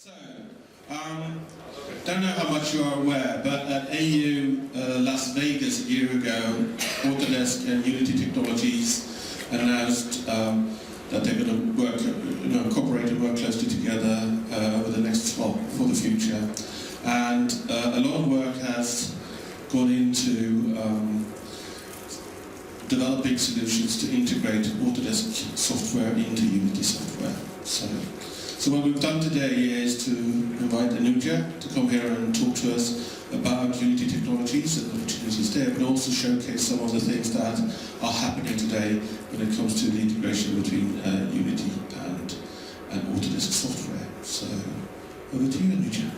So, don't know how much you are aware, but at AU Las Vegas a year ago, Autodesk and Unity Technologies announced that they're going to work, cooperate and work closely together over the next, for the future. And a lot of work has gone into developing solutions to integrate Autodesk software into Unity software. So what we've done today is to invite Anujas to come here and talk to us about Unity technologies and opportunities there, but also showcase some of the things that are happening today when it comes to the integration between Unity and Autodesk software. So over to you, Anujas.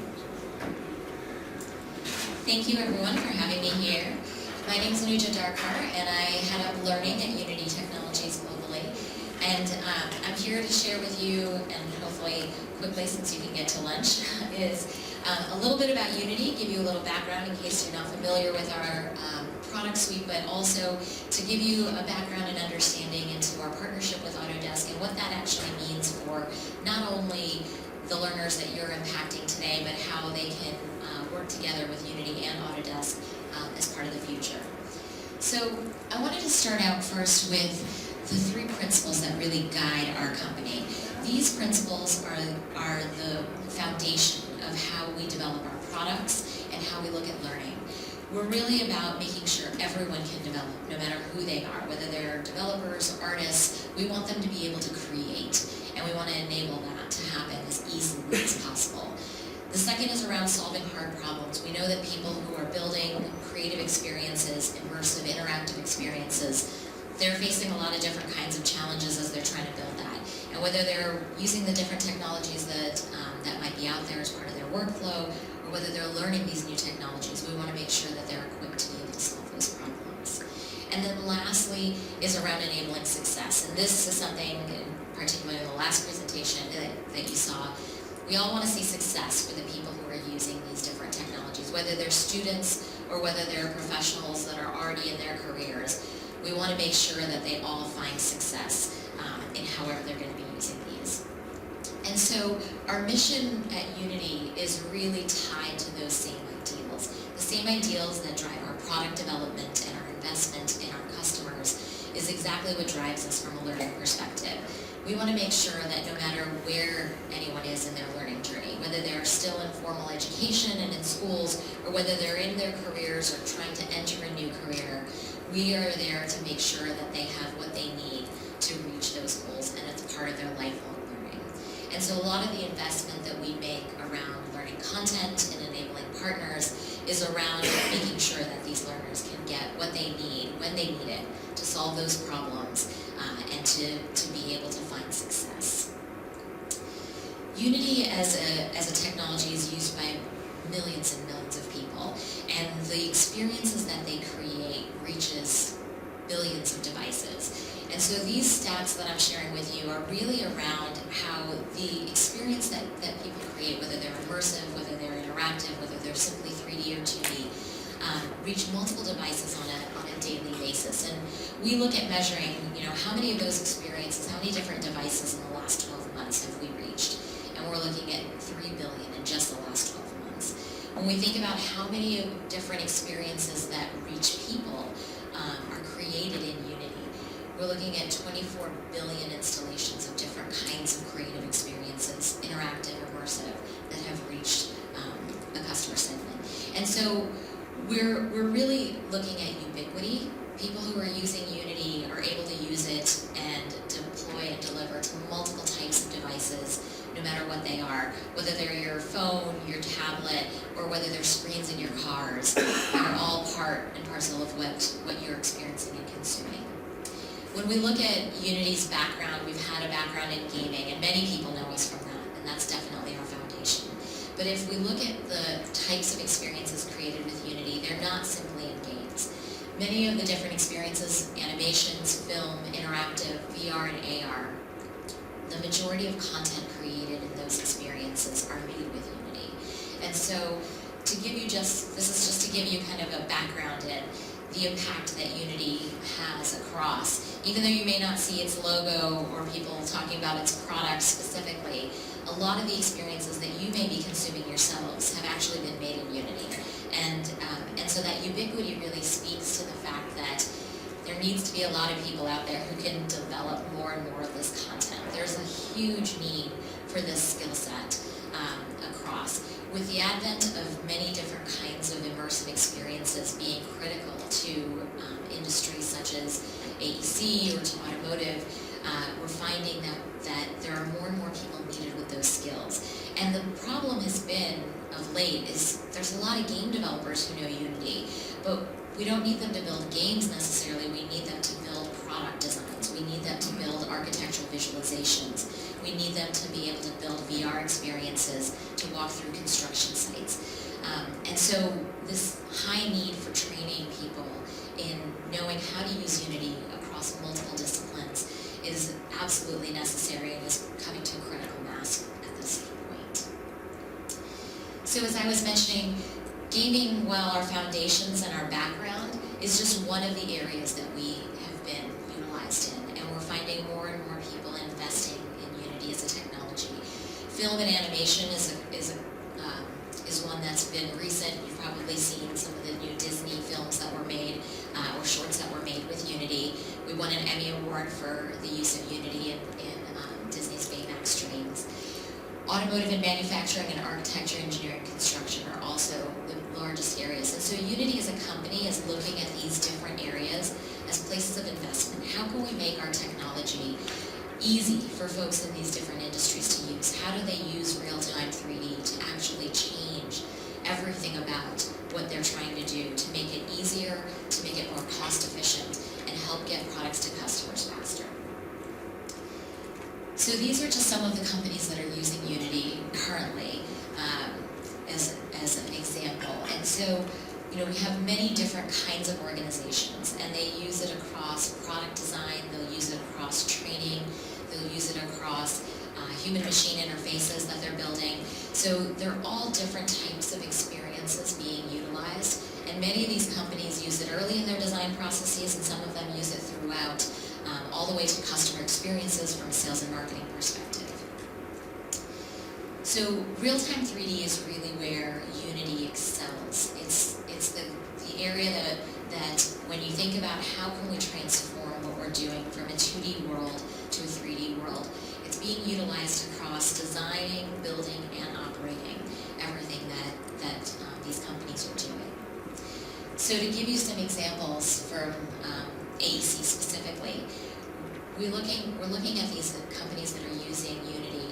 Thank you everyone for having me here. My name is Anujas and I head up learning at Unity Technologies globally. And I'm here to share with you, and hopefully quickly since you can get to lunch, is a little bit about Unity, give you a little background in case you're not familiar with our product suite, but also to give you a background and understanding into our partnership with Autodesk and what that actually means for not only the learners that you're impacting today, but how they can work together with Unity and Autodesk as part of the future. So I wanted to start out first with the three principles that really guide our company. These principles are the foundation of how we develop our products and how we look at learning. We're really about making sure everyone can develop, no matter who they are, whether they're developers or artists. We want them to be able to create, and we want to enable that to happen as easily as possible. The second is around solving hard problems. We know that people who are building creative experiences, immersive, interactive experiences, they're facing a lot of different kinds of challenges as they're trying to build that. And whether they're using the different technologies that might be out there as part of their workflow, or whether they're learning these new technologies, we want to make sure that they're equipped to be able to solve those problems. And then lastly is around enabling success. And this is something, particularly in the last presentation that you saw, we all want to see success for the people who are using these different technologies, whether they're students or whether they're professionals that are already in their careers. We want to make sure that they all find success in however they're going to be using these. And so our mission at Unity is really tied to those same ideals. The same ideals that drive our product development and our investment in our customers is exactly what drives us from a learning perspective. We want to make sure that no matter where anyone is in their learning journey, whether they're still in formal education and in schools, or whether they're in their careers or trying to enter a new career, we are there to make sure that they have what they need to reach those goals, and it's part of their lifelong learning. And so a lot of the investment that we make around learning content and enabling partners is around making sure that these learners can get what they need when they need it to solve those problems and to be able to find success. Unity as a technology is used by millions and millions of people, and the experiences that they create reaches billions of devices. And so these stats that I'm sharing with you are really around how the experience that people create, whether they're immersive, whether they're interactive, whether they're simply 3D or 2D, reach multiple devices on a daily basis. And we look at measuring, how many of those experiences, how many different devices in the last 12 months have we reached? And we're looking at 3 billion in just the last 12 months. When we think about how many different experiences that reach people are created in Unity, we're looking at 24 billion installations of different kinds of creative experiences, interactive, immersive, that have reached the customer segment. And so we're really looking at ubiquity. People who are using Unity are able to use it and deploy and deliver to multiple types of devices, no matter what they are, whether they're your phone, your tablet, or whether they're screens in your cars. They're all part and parcel of what you're experiencing and consuming. When we look at Unity's background, we've had a background in gaming, and many people know us from that, and that's definitely our foundation. But if we look at the types of experiences created with Unity, they're not simply in games. Many of the different experiences, animations, film, interactive, VR, and AR, the majority of content created in those experiences are made with Unity. And so this is just to give you kind of a background in, the impact that Unity has across. Even though you may not see its logo or people talking about its product specifically, a lot of the experiences that you may be consuming yourselves have actually been made in Unity. And so that ubiquity really speaks to the fact that there needs to be a lot of people out there who can develop more and more of this content. There's a huge need for this skill set across. With the advent of many different kinds of immersive experiences being critical to industries such as AEC or to automotive, we're finding that there are more and more people needed with those skills. And the problem has been, of late, is there's a lot of game developers who know Unity, but we don't need them to build games necessarily. We need them to build product designs. We need them to build architectural visualizations. We need them to be able to build VR experiences to walk through construction sites. And so this high need for training people in knowing how to use Unity across multiple disciplines is absolutely necessary and is coming to a critical mass at this point. So as I was mentioning, gaming, while our foundations and our background, is just one of the areas that we have been utilized in, and we're finding more and more people investing in Unity as a technology. Film and animation is one that's been recent. You've probably seen some of the new Disney films that were made, or shorts that were made with Unity. We won an Emmy Award for the use of Unity in Disney's Baymax Dreams. Automotive and manufacturing and architecture, engineering, construction are also the largest areas. And so Unity as a company is looking at these different areas as places of investment. How can we make our technology easy for folks in these different industries to use? How do they use real-time 3D to actually change everything about what they're trying to do, to make it easier, to make it more cost-efficient, and help get products to customers faster? So these are just some of the companies that are using Unity currently as an example. And so, we have many different kinds of organizations, and they use it across product design, they'll use it across training, they'll use it across human-machine interfaces that they're building. So they're all different types of experiences being utilized, and many of these companies use it early in their design processes, and some of them use it throughout, all the way to customer experiences from a sales and marketing perspective. So real-time 3D is really where Unity excels. It's the area that when you think about how can we transform what we're doing from a 2D world to a 3D world, it's being utilized across designing, building, and operating everything that these companies are doing. So to give you some examples from AEC specifically, we're looking at these companies that are using Unity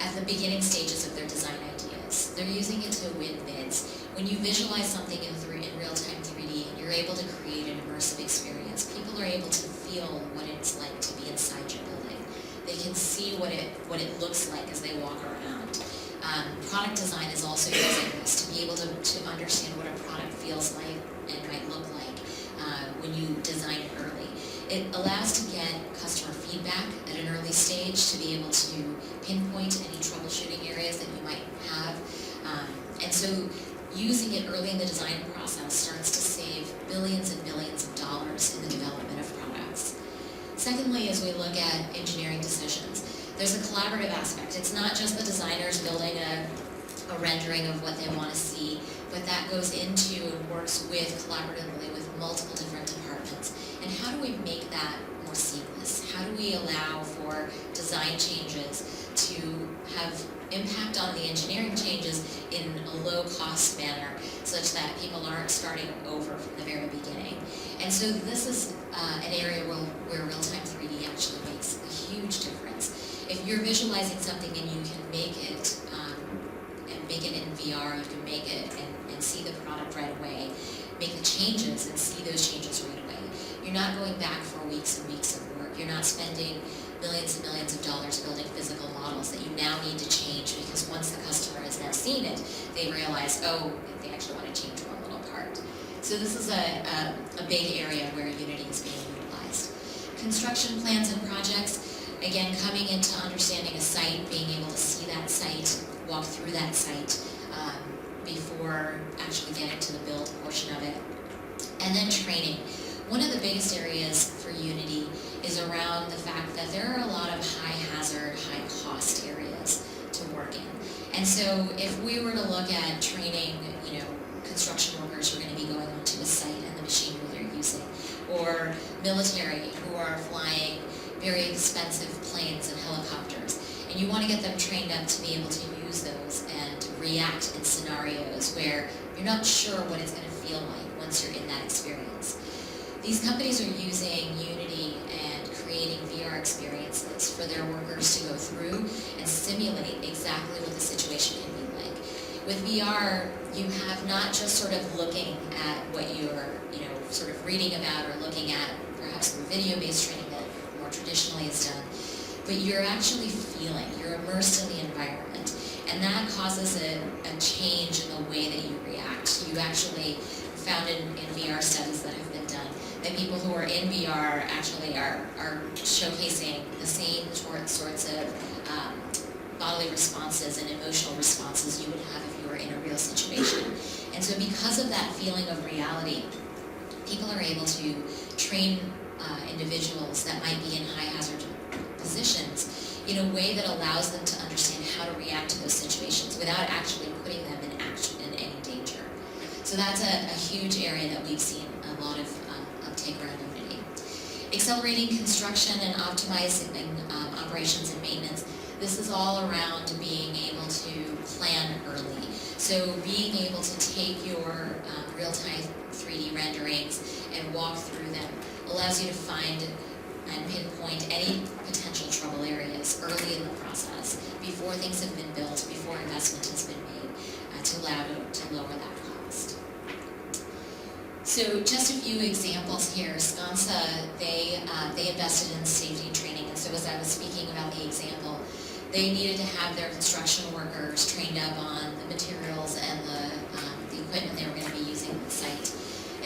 at the beginning stages of their design ideas. They're using it to win bids. When you visualize something in real-time 3D, you're able to create an immersive experience. People are able to feel what it's like to be inside your building. They can see what it looks like as they walk around. Product design is also using this to be able to understand what a product feels like and might look like when you design it early. It allows to get customer feedback at an early stage to be able to pinpoint any troubleshooting areas that you might have. And so using it early in the design process starts to save billions and billions of dollars in the development of products. Secondly, as we look at engineering decisions, there's a collaborative aspect. It's not just the designers building a rendering of what they want to see, but that goes into and works collaboratively with multiple different departments. And how do we make that more seamless? How do we allow for design changes to have impact on the engineering changes in a low-cost manner such that people aren't starting over from the very beginning? And so this is an area where real-time 3D actually makes a huge difference. If you're visualizing something and you can make it in VR, you can make it and see the product right away, make the changes and see those changes right away. You're not going back for weeks and weeks of work. You're not spending millions and millions of dollars building physical models that you now need to change because once the customer has now seen it, they realize, oh, they actually want to change one little part. So this is a big area where Unity is being utilized. Construction plans and projects, again, coming into understanding a site, being able to see that site, walk through that site before actually getting to the build portion of it. And then training. One of the biggest areas for Unity is around the fact that there are a lot of high hazard, high cost areas to work in. And so if we were to look at training, construction workers who are going to be going onto a site and the machinery they're using, or military who are flying very expensive planes and helicopters, and you want to get them trained up to be able to use those and react in scenarios where you're not sure what it's going to feel like once you're in that experience. These companies are using Unity and creating VR experiences for their workers to go through and simulate exactly what the situation can be like. With VR, you have not just sort of looking at what you're, sort of reading about or looking at perhaps through video-based training that more traditionally is done, but you're actually feeling, you're immersed in the environment, and that causes a change in the way that you react. You actually found in VR studies that have been done that people who are in VR actually are showcasing the same sorts of bodily responses and emotional responses you would have if you were in a real situation. And so because of that feeling of reality, people are able to train individuals that might be in high hazard positions in a way that allows them to understand how to react to those situations without actually putting them in any danger. So that's a huge area that we've seen a lot of uptake around Unity. Accelerating construction and optimizing operations and maintenance. This is all around being able to plan early. So being able to take your real-time 3D renderings and walk through them allows you to find and pinpoint any potential trouble areas early in the process, before things have been built, before investment has been made, to lower that cost. So just a few examples here. Skansa, they invested in safety and training, and so as I was speaking about the example, they needed to have their construction workers trained up on the materials and the equipment they were going to be using on the site.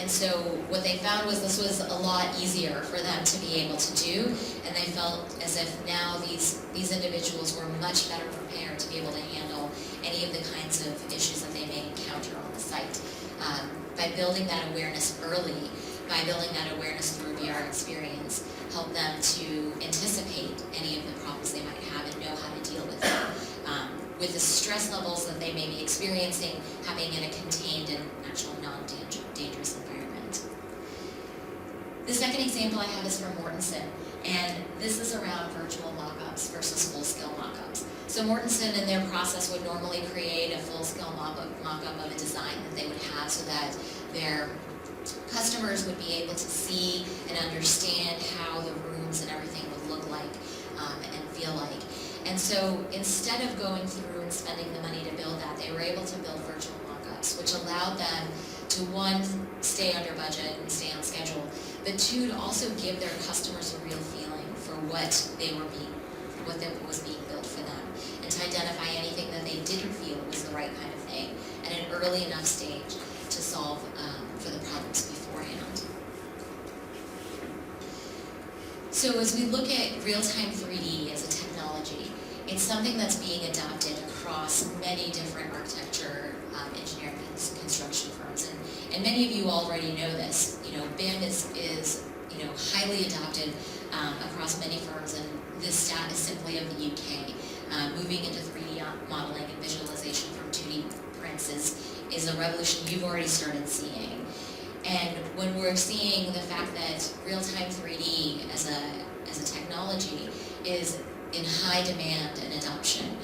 And so what they found was this was a lot easier for them to be able to do, and they felt as if now these individuals were much better prepared to be able to handle any of the kinds of issues that they may encounter on the site. By building that awareness early, by building that awareness through VR experience, help them to anticipate any of the problems they might have and know how to deal with them. With the stress levels that they may be experiencing, having in a contained and actual non-dangerous environment. The second example I have is from Mortensen, and this is around virtual mock-ups versus full-scale mock-ups. So Mortensen in their process would normally create a full-scale mock-up of a design that they would have so that their customers would be able to see and understand how the rooms and everything would look like and feel like. And so instead of going through and spending the money to build that, they were able to build virtual mock-ups, which allowed them to, one, stay under budget and stay on schedule, but two, to also give their customers a real feeling for what was being built for them, and to identify anything that they didn't feel was the right kind of thing at an early enough stage to solve for the problems beforehand. So as we look at real-time 3D as a technology, it's something that's being adopted across many different architecture, engineering, and construction firms. And many of you already know this. BIM is highly adopted across many firms, and this stat is simply of the UK. Moving into 3D modeling and visualization from 2D prints is a revolution you've already started seeing. And when we're seeing the fact that real-time 3D as a technology is in high demand and adoption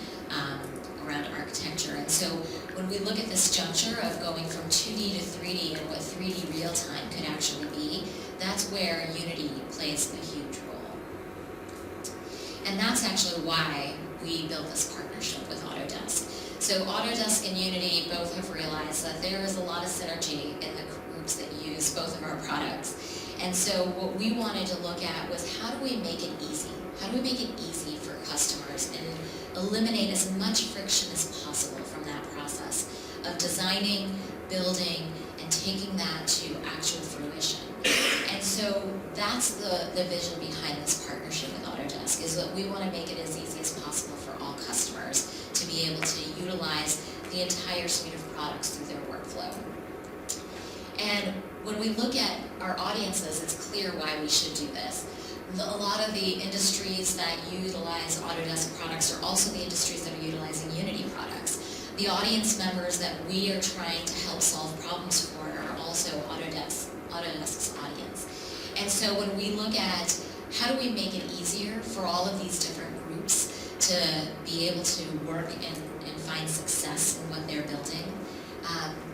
around architecture. And so when we look at this juncture of going from 2D to 3D and what 3D real-time could actually be, that's where Unity plays a huge role. And that's actually why we built this partnership with Autodesk. So Autodesk and Unity both have realized that there is a lot of synergy in the groups that use both of our products. And so what we wanted to look at was, how do we make it easy? How do we make it easy for customers and eliminate as much friction as possible from that process of designing, building, and taking that to actual fruition? And so that's the vision behind this partnership with Autodesk, is that we want to make it as easy as possible for all customers to be able to utilize the entire suite of products through their workflow. And when when we look at our audiences, it's clear why we should do this. A lot of the industries that utilize Autodesk products are also the industries that are utilizing Unity products. The audience members that we are trying to help solve problems for are also Autodesk's audience. And so when we look at how do we make it easier for all of these different groups to be able to work and find success in what they're building,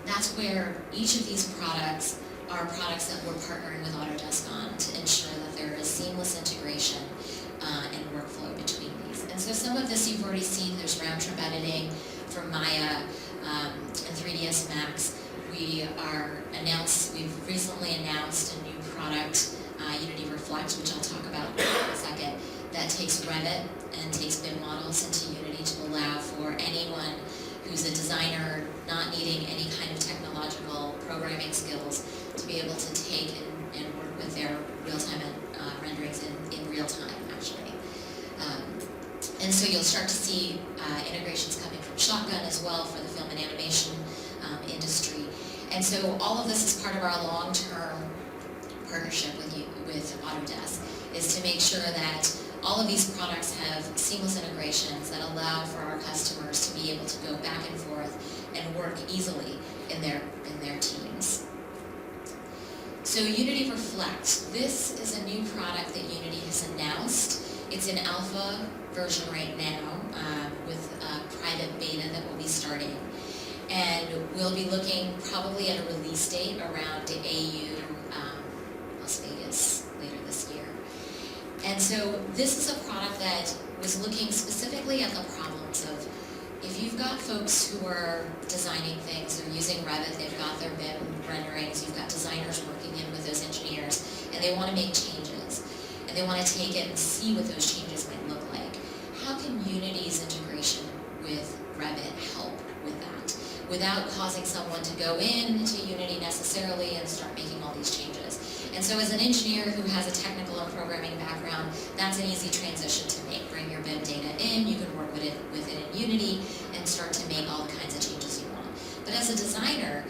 that's where each of these products are products that we're partnering with Autodesk on to ensure that there is seamless integration and workflow between these. And so some of this you've already seen. There's round trip editing for Maya and 3ds Max. We've recently announced a new product, Unity Reflect, which I'll talk about in a second, that takes Revit and takes BIM models into Unity to allow for anyone who's a designer not needing any kind of technological programming skills to be able to take and work with their real-time renderings in real time, actually. And so you'll start to see integrations coming from Shotgun as well for the film and animation industry. And so all of this is part of our long-term partnership with Autodesk, is to make sure that all of these products have seamless integrations that allow for our customers to be able to go back and forth and work easily in their teams. So Unity Reflect, this is a new product that Unity has announced. It's in alpha version right now with a private beta that will be starting. And we'll be looking probably at a release date around AU Las Vegas later this year. And so this is a product that was looking specifically at the problems of, if you've got folks who are designing things, they're using Revit, they've got their BIM renderings, you've got designers working in with those engineers, and they want to make changes, and they want to take it and see what those changes might look like. How can Unity's integration with Revit help with that, without causing someone to go into Unity necessarily and start making all these changes? And so as an engineer who has a technical or programming background, that's an easy transition to make. Bring your BIM data in, you can work with it in Unity and start to make all the kinds of changes you want. But as a designer,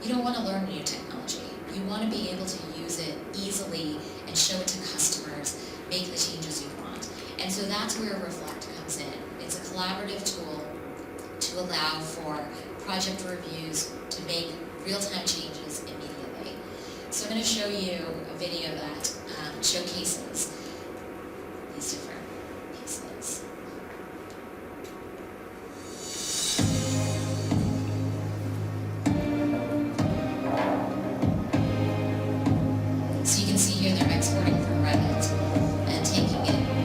you don't want to learn new technology. You want to be able to use it easily and show it to customers, make the changes you want. And so that's where Reflect comes in. It's a collaborative tool to allow for project reviews to make real-time changes immediately. So I'm going to show you a video that showcases these different pieces. So you can see here they're exporting from Revit and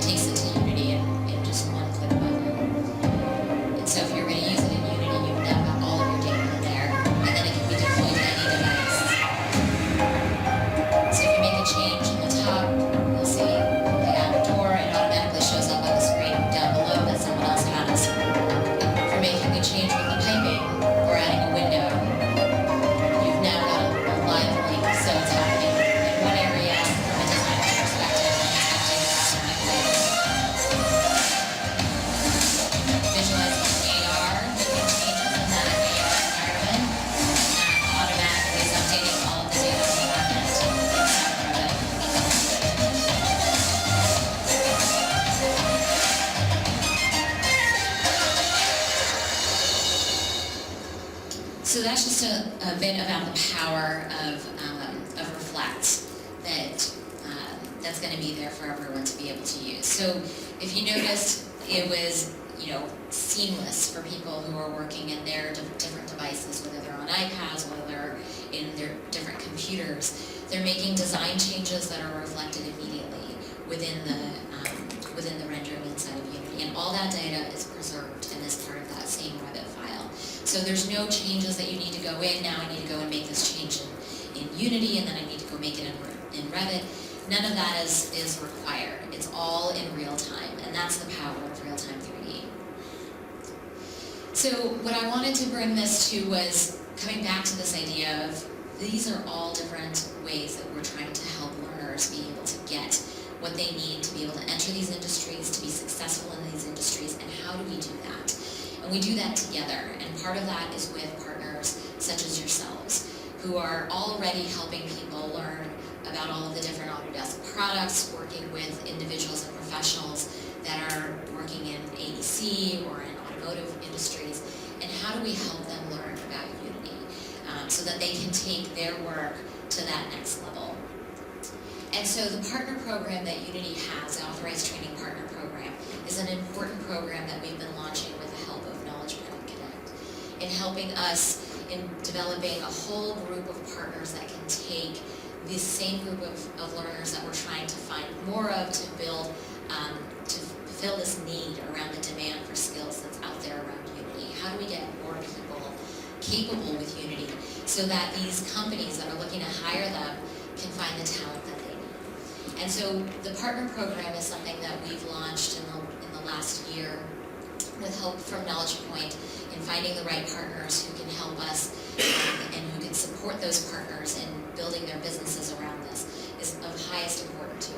takes it to Unity in just one click button. And so if you're going to use it in Unity, you've now got all of your data in there, and then it can be deployed to any device. So if you make a change in the top, you'll see the add door, it automatically shows up on the screen down below that someone else has. If you're making a change with the piping or adding a window, you've now got a live link, so it's happening in one area from a designer's perspective, and it's happening visualizing AR, making changes in that AR environment, and automatically is updating all of the data from the backend inside Revit. So that's just a bit about the power of Reflect that's going to be there for everyone to be able to use. So if you noticed, it was seamless for people who are working in their different devices, whether they're on iPads, whether they're in their different computers. They're making design changes that are reflected immediately within the rendering inside of Unity, and all that data is preserved and is part of that same Revit file. So there's no changes that you need to go in. Now I need to go and make this change in Unity, and then I need to go make it in Revit. None of that is required. It's all in real time, and that's the power of real-time 3D. So what I wanted to bring this to was coming back to this idea of these are all different ways that we're trying to help learners be able to get what they need to be able to enter these industries, to be successful in these industries, and how do we do that? And we do that together, and part of that is with partners such as yourselves, who are already helping people learn about all of the different Autodesk products, working with individuals and professionals that are working in AEC or in automotive industries, and how do we help them learn about Unity so that they can take their work to that next level. And so the partner program that Unity has, the Authorized Training Partner Program, is an important program that we've been launching with the help of KnowledgePoint Connect in helping us in developing a whole group of partners that can take this same group of learners that we're trying to find more of to build, to fulfill this need around the demand for skills that's out there around Unity. How do we get more people capable with Unity so that these companies that are looking to hire them can find the talent that they need? And so the partner program is something that we've launched in the last year with help from KnowledgePoint in finding the right partners who can help us and who can support those partners in building their businesses around this is of highest importance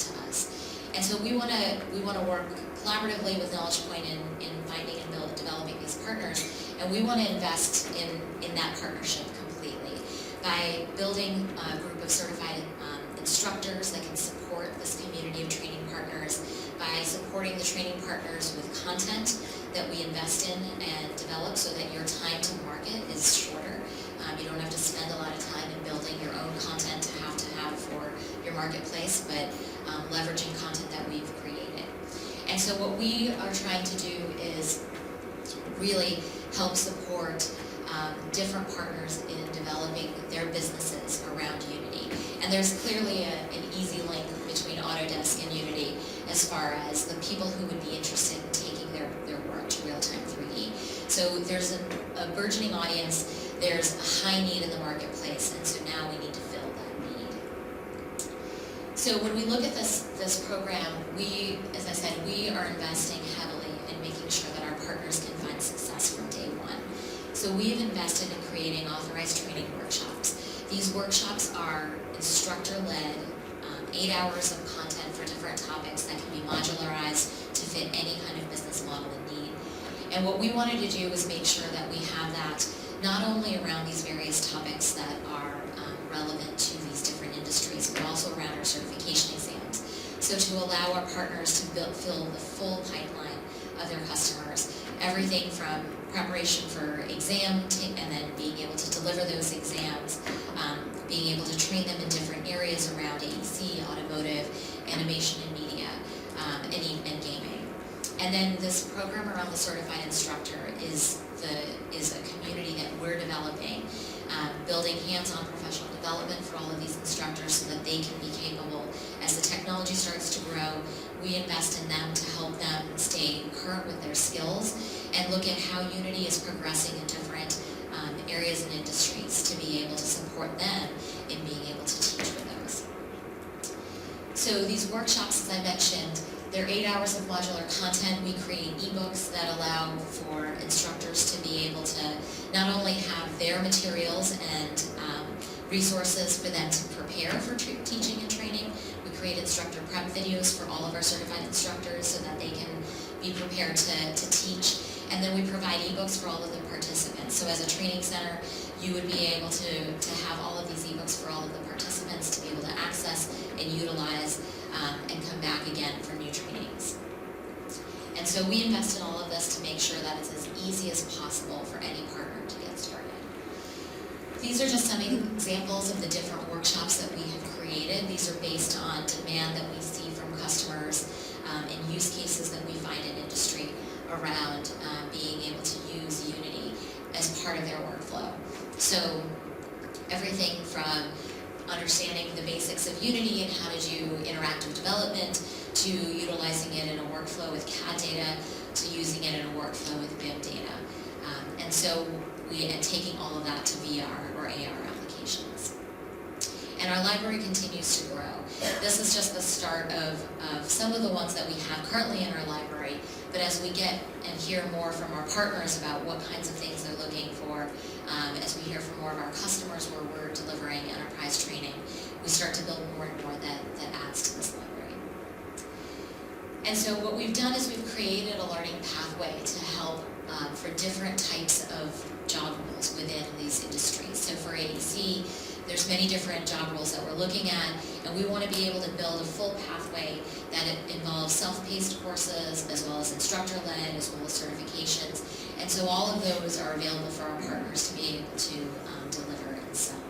to us. And so we want to work collaboratively with KnowledgePoint in finding and developing these partners, and we want to invest in that partnership completely by building a group of certified instructors that can support this community of training partners, by supporting the training partners with content that we invest in and develop so that your time to market is shorter. You don't have to spend a lot of time in building your own content to have for your marketplace, but leveraging content that we've created. And so what we are trying to do is really help support different partners in developing their businesses around Unity. And there's clearly an easy link between Autodesk and Unity as far as the people who would be interested in taking their work to real-time 3D. So there's a burgeoning audience, there's a high need in the marketplace, and so now we need to fill that need. So when we look at this program, as I said, we are investing heavily in making sure that our partners can find success from day one. So we've invested in creating authorized training workshops. These workshops are instructor-led, 8 hours of content for different topics that can be modularized to fit any kind of business model and need. And what we wanted to do was make sure that we have that not only around these various topics that are relevant to these different industries, but also around our certification exams. So to allow our partners to fill the full pipeline of their customers, everything from preparation for exam and then being able to deliver those exams, being able to train them in different areas around AEC, automotive, animation and media, and gaming. And then this program around the certified instructor is a community that we're developing, building hands-on professional development for all of these instructors so that they can be capable. As the technology starts to grow, we invest in them to help them stay current with their skills and look at how Unity is progressing in different areas and industries to be able to support them in being able to teach with those. So these workshops, as I mentioned, they're 8 hours of modular content. We create ebooks that allow for instructors to be able to not only have their materials and resources for them to prepare for teaching and training. We create instructor prep videos for all of our certified instructors so that they can be prepared to teach. And then we provide ebooks for all of the participants. So as a training center, you would be able to have all of these ebooks for all of the participants to be able to access and utilize and come back again for new trainings. And so we invest in all of this to make sure that it's as easy as possible for any partner to get started. These are just some examples of the different workshops that we have created. These are based on demand that we see from customers and use cases that we find in industry around being able to use Unity as part of their workflow. So everything from understanding the basics of Unity and how to do interactive development, to utilizing it in a workflow with CAD data, to using it in a workflow with BIM data. And so we are taking all of that to VR or AR applications. And our library continues to grow. This is just the start of some of the ones that we have currently in our library, but as we get and hear more from our partners about what kinds of things they're looking for, as we hear from more of our customers where we're delivering enterprise training, we start to build more and more that adds to this library. And so what we've done is we've created a learning pathway to help for different types of job roles within these industries. So for AEC, there's many different job roles that we're looking at, and we want to be able to build a full pathway that involves self-paced courses, as well as instructor-led, as well as certifications. And so all of those are available for our partners to be able to deliver and sell.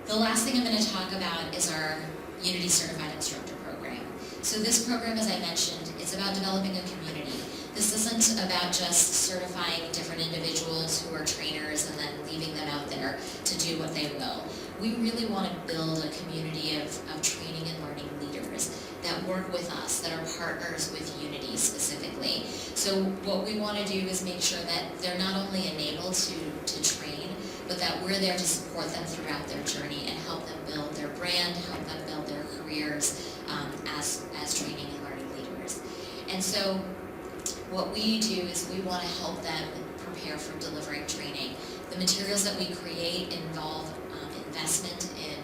The last thing I'm going to talk about is our Unity Certified Instructor Program. So this program, as I mentioned, is about developing a community. This isn't about just certifying different individuals who are trainers and then leaving them out there to do what they will. We really want to build a community of training and learning leaders that work with us, that are partners with Unity specifically. So what we want to do is make sure that they're not only enabled to train, but that we're there to support them throughout their journey and help them build their brand, help them build their careers as training and learning leaders. And so what we do is we want to help them prepare for delivering training. The materials that we create involve investment in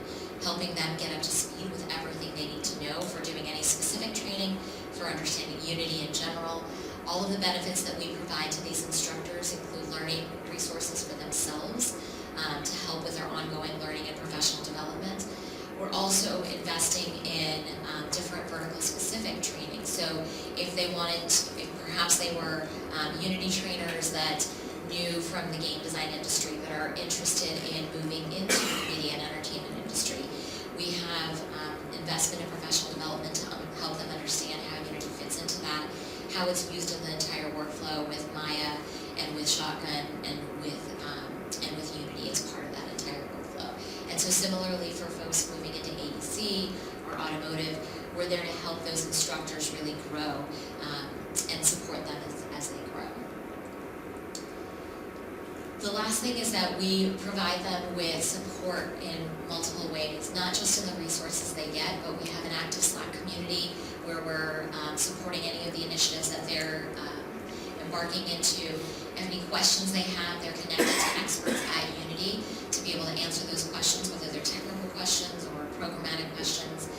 helping them get up to speed with everything they need to know for doing any specific training, for understanding Unity in general. All of the benefits that we provide to these instructors include learning resources for themselves to help with their ongoing learning and professional development. We're also investing in different vertical specific training. So if perhaps they were Unity trainers that knew from the game design industry but are interested in moving into the media and entertainment industry, we have investment in professional development to help them understand how Unity fits into that, how it's used in the entire workflow with Maya and with Shotgun and with Unity as part of that entire workflow. And so similarly for folks moving into AEC or automotive, we're there to help those instructors really grow and support them as they grow. The last thing is that we provide them with support in multiple ways, not just in the resources they get, but we have an active Slack community where we're supporting any of the initiatives that they're embarking into. Any questions they have, they're connected to experts at Unity to be able to answer those questions, whether they're technical questions or programmatic questions.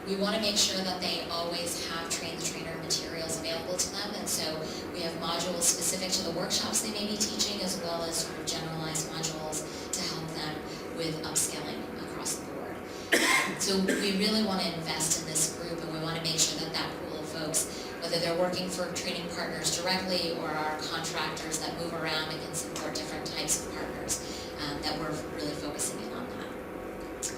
We want to make sure that they always have train the trainer materials available to them, and so we have modules specific to the workshops they may be teaching, as well as sort of generalized modules to help them with upskilling across the board. So we really want to invest in this group, and we want to make sure that that pool of folks, whether they're working for training partners directly or are contractors that move around and can support different types of partners, that we're really focusing in on that.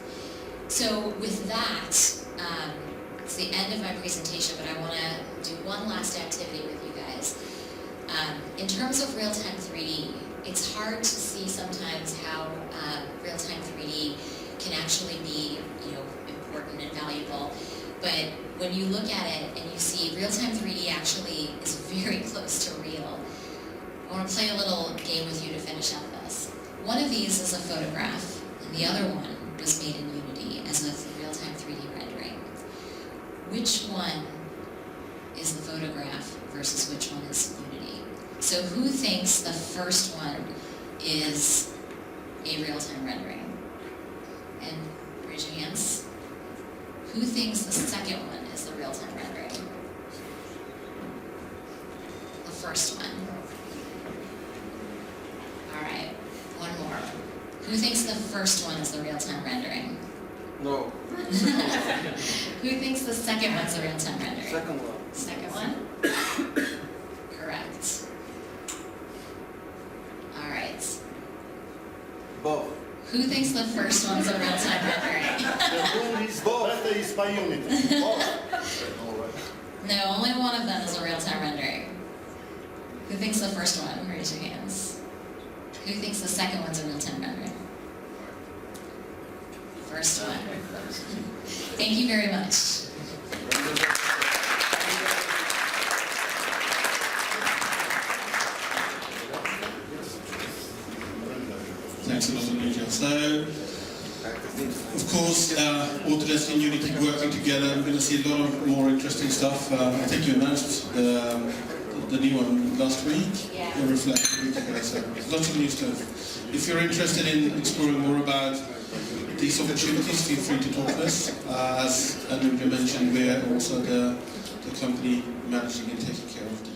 So with that, it's the end of my presentation, but I want to do one last activity with you guys. In terms of real-time 3D, it's hard to see sometimes how real-time 3D can actually be, important and valuable. But when you look at it and you see real-time 3D actually is very close to real, I want to play a little game with you to finish up this. One of these is a photograph, and the other one was made in Unity as a real-time 3D rendering. Which one is the photograph versus which one is Unity? So who thinks the first one is a real-time rendering? And raise your hands. Who thinks the second one is the real-time rendering? The first one. All right, one more. Who thinks the first one is the real-time rendering? No. Who thinks the second one's the real-time rendering? Second one. Second one? Correct. All right. Both. Who thinks the first one's a real-time rendering? Both is by Unity. No, only one of them is a real-time rendering. Who thinks the first one? Raise your hands. Who thinks the second one's a real-time rendering? First one. Thank you very much. Thanks a lot, Anujas. So, of course, Autodesk and Unity working together. We're going to see a lot of more interesting stuff. I think you announced the new one last week. Yeah. Or Reflect a week ago. So, lots of new stuff. If you're interested in exploring more about these opportunities, feel free to talk to us. As Anujas mentioned, we're also the company managing and taking care of the